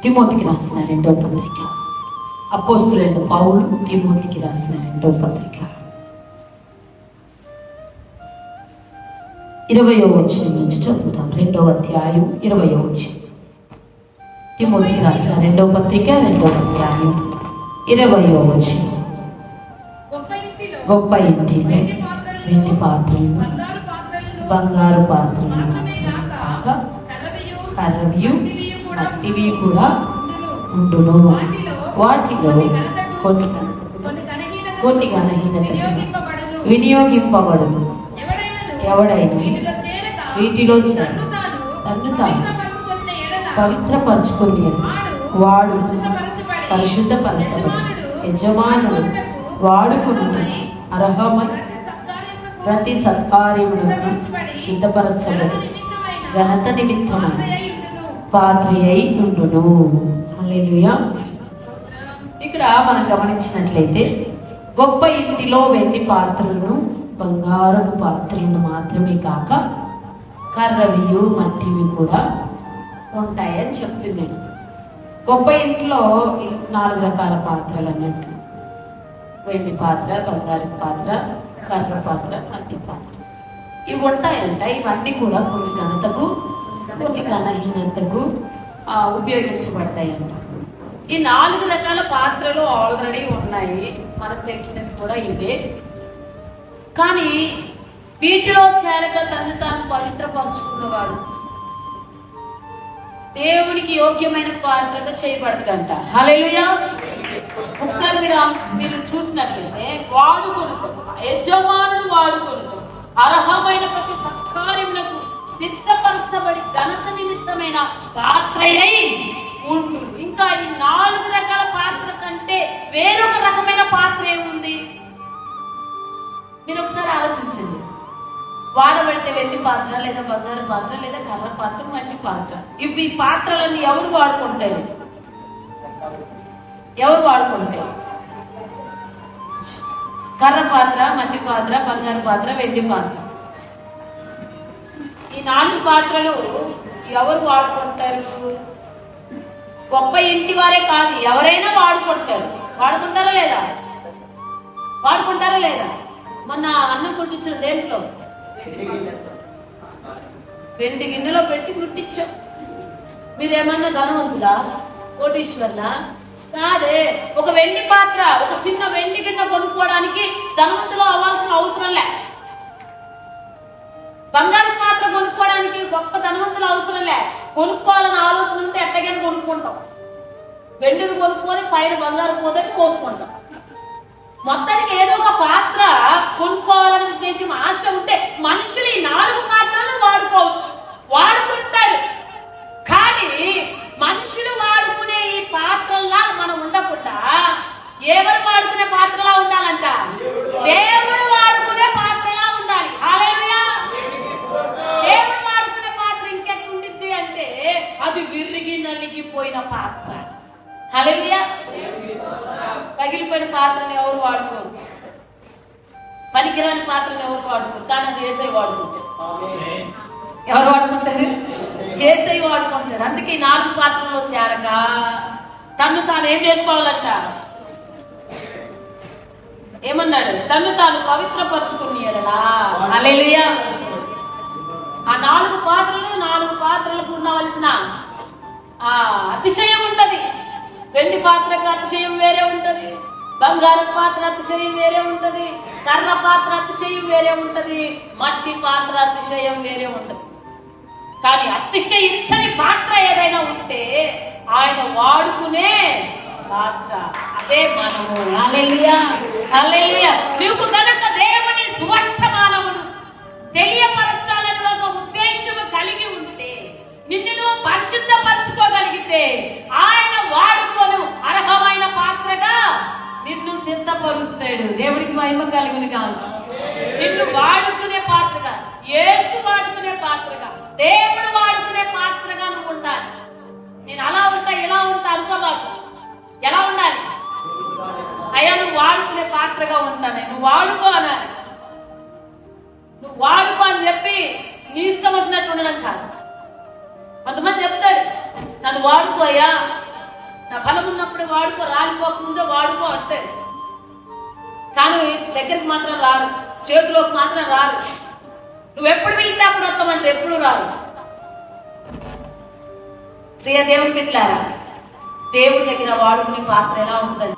తిమోతికి రాసిన 2వ పత్రిక. అపోస్తులైన పౌలు తిమోతికి రాసిన 2వ పత్రిక 20వ వచనం నుంచి చదువుతాం. 2వ అధ్యాయం 20వ వచనం. తిమోతికి రాసిన 2వ పత్రిక 2వ అధ్యాయం 20వ వచనం. గొప్ప ఇంటిలో వెండి పాత్రలు, బంగారు పాత్రలు కర్రవియు మట్టివి కూడా ఉండును. వాటిలో కొన్ని ఘనహీనత వినియోగింపబడును. ఎవడైనా వీటిలో తన్ను తాను పవిత్రపరచుకుని వాడు పరిశుద్ధపరచబడు. యజమానుడు వాడుకుని అర్హమై ప్రతి సత్కార్యములను సిద్ధపరచబడి ఘనత నిమిత్తమైన పాత్ర అయి ఉండును. హల్లెలూయా. ఇక్కడ మనం గమనించినట్లయితే గొప్ప ఇంటిలో వెండి పాత్రలను, బంగారపు పాత్రలను మాత్రమే కాక కర్రవియు మట్టివి కూడా ఉంటాయని చెప్తున్నాడు. గొప్ప ఇంట్లో 4 రకాల పాత్రలు అన్నట్టు: వెండి పాత్ర, బంగారు పాత్ర, కర్ర పాత్ర, మట్టి పాత్ర. ఇవి ఉంటాయంట. ఇవన్నీ కూడా కొన్ని ఘనతకు, కొన్ని ఘనహీనతకు ఉపయోగించబడతాయంట. ఈ 4 రకాల పాత్రలు ఆల్రెడీ ఉన్నాయి, మనకు తెలిసినవి కూడా ఇవే. కానీ వీటిలో చేరక తను తాను పవిత్రపరుచుకున్నవాడు దేవుడికి యోగ్యమైన పాత్రగా చేయబడతాడంట. హల్లెలూయా. ఒకసారి మీరు చూసినట్లయితే వాడుకొనుతో, యజమానుడు వాడుకొనుతో అర్హమైన ప్రతి సత్కార్యములకు సిద్ధపరచబడి ఘనత నిమిత్తమైన పాత్రయై ఉండు. ఇంకా ఈ 4 రకాల పాత్ర కంటే వేరొక రకమైన పాత్ర ఏముంది? మీరు ఒకసారి ఆలోచించండి. వాడబడితే వెండి పాత్ర, లేదా బంగారు పాత్ర, లేదా కర్ర పాత్ర, మట్టి పాత్ర. ఇవి పాత్రలన్నీ ఎవరు వాడుకుంటారు? ఎవరు వాడుకుంటారు? కర్ర పాత్ర, మట్టి పాత్ర, బంగారు పాత్ర, వెండి పాత్ర. ఈ 4 పాత్రలు ఎవరు వాడుకుంటారు? గొప్ప ఇంటి వారే కాదు, ఎవరైనా వాడుకుంటారు. వాడుకుంటారా లేదా? వాడుకుంటారా లేదా? మొన్న అన్నం కుట్టించిన దేంట్లో? వెండి గిన్నెలో పెట్టి కుట్టించాం. మీరేమన్నా ధనవంతులా, కోటీశ్వర్లా? కాదే. ఒక వెండి పాత్ర, ఒక చిన్న వెండి గిన్నె కొనుక్కోవడానికి ధనవంతులు అవ్వాల్సిన అవసరం లే. బంగారు పాత్ర కొనుక్కోవడానికి గొప్ప ధనవంతులు అవసరం లే. కొనుక్కోవాలని ఆలోచన ఉంటే ఎట్టగైనా కొనుక్కుంటాం. వెండిది కొనుక్కొని పైన బంగారు పోతే పోసుకుంటాం. మొత్తానికి ఏదో ఒక పాత్ర కొనుక్కోవాలనే ఉద్దేశం, ఆశ ఉంటే మనుషులు ఈ 4 పాత్రలను వాడుకోవచ్చు, వాడుకుంటారు. కానీ మనుషులు వాడుకునే ఈ పాత్రలా మనం ఉండకుండా ఎవరు వాడుకునే పాత్రలా ఉండాలంట? దేవుడు వాడుకునే పాత్రలా ఉండాలి. హల్లెలూయా. దేవుడు వాడుకునే పాత్ర ఇంకెట్టుండిద్ది అంటే అది విరిగి నలిగిపోయిన పాత్ర. హల్లెలూయా. పగిలిపోయిన పాత్రను ఎవరు వాడుకోరు, పనికిరాని పాత్రను ఎవరు వాడుకోరు. కానీ అది యేసయ్య వాడుకుంటారు. ఎవరు వాడుకుంటారు? యేసయ్య వాడుకుంటాడు. అందుకే 4 పాత్రలో చేరక తను తాను ఏం చేసుకోవాలంట? ఏమన్నాడు? తను తాను పవిత్రపరచుకున్నాడనా. హల్లెలూయా. ఆ 4 పాత్రలకు ఉండవలసిన అతిశయం ఉంటది. వెండి పాత్రకు అతిశయం వేరే ఉంటది, బంగారు పాత్ర అతిశయం వేరే ఉంటది, కర్ర పాత్ర అతిశయం వేరే ఉంటది, మట్టి పాత్ర అతిశయం వేరే ఉంటది. కానీ అతిశయించని పాత్ర ఏదైనా ఉంటే ఆయన వాడుకునే పాత్ర, అదే మనము. హల్లెలూయా. హల్లెలూయా. నువ్వు గనక దేవుని సువర్తమానమును తెలియపరచాలని ఒక ఉద్దేశము కలిగి ఉంటే, నిన్ను నువ్వు పరిశుద్ధపరచుకోగలిగితే ఆయన వాడుకోను అర్హమైన పాత్రగా నిన్ను సిద్ధపరుస్తాడు. దేవుడికి మహిమ కలుగును కాదు. నిన్ను వాడుకునే పాత్రగా, యేసు వాడుకునే పాత్రగా, దేవుడు వాడుకునే పాత్రగా నువ్వు ఉండాలి. నేను అలా ఉంటా ఇలా ఉంటా అనుకోబాకు. ఎలా ఉండాలి? అయ్యా నువ్వు వాడుకునే పాత్రగా ఉంటాను, నువ్వు వాడుకో అనాలి. నువ్వు వాడుకో అని చెప్పి నీ ఇష్టం వచ్చినట్టు ఉండడం కాదు. కొంతమంది చెప్తారు, నన్ను వాడుకోయా, నా బలం ఉన్నప్పుడు వాడుకో, రాలిపోకముందే వాడుకో అంటే. కానీ దగ్గరికి మాత్రం రారు, చేతిలోకి మాత్రం రారు. నువ్వు ఎప్పుడు వెళ్తే అప్పుడు వస్తామంటే ఎప్పుడు రారు. ప్రియ దేవుని బిడ్డలారా, దేవుడి దగ్గర వాడుకునే పాత్ర ఎలా ఉంటుందంటే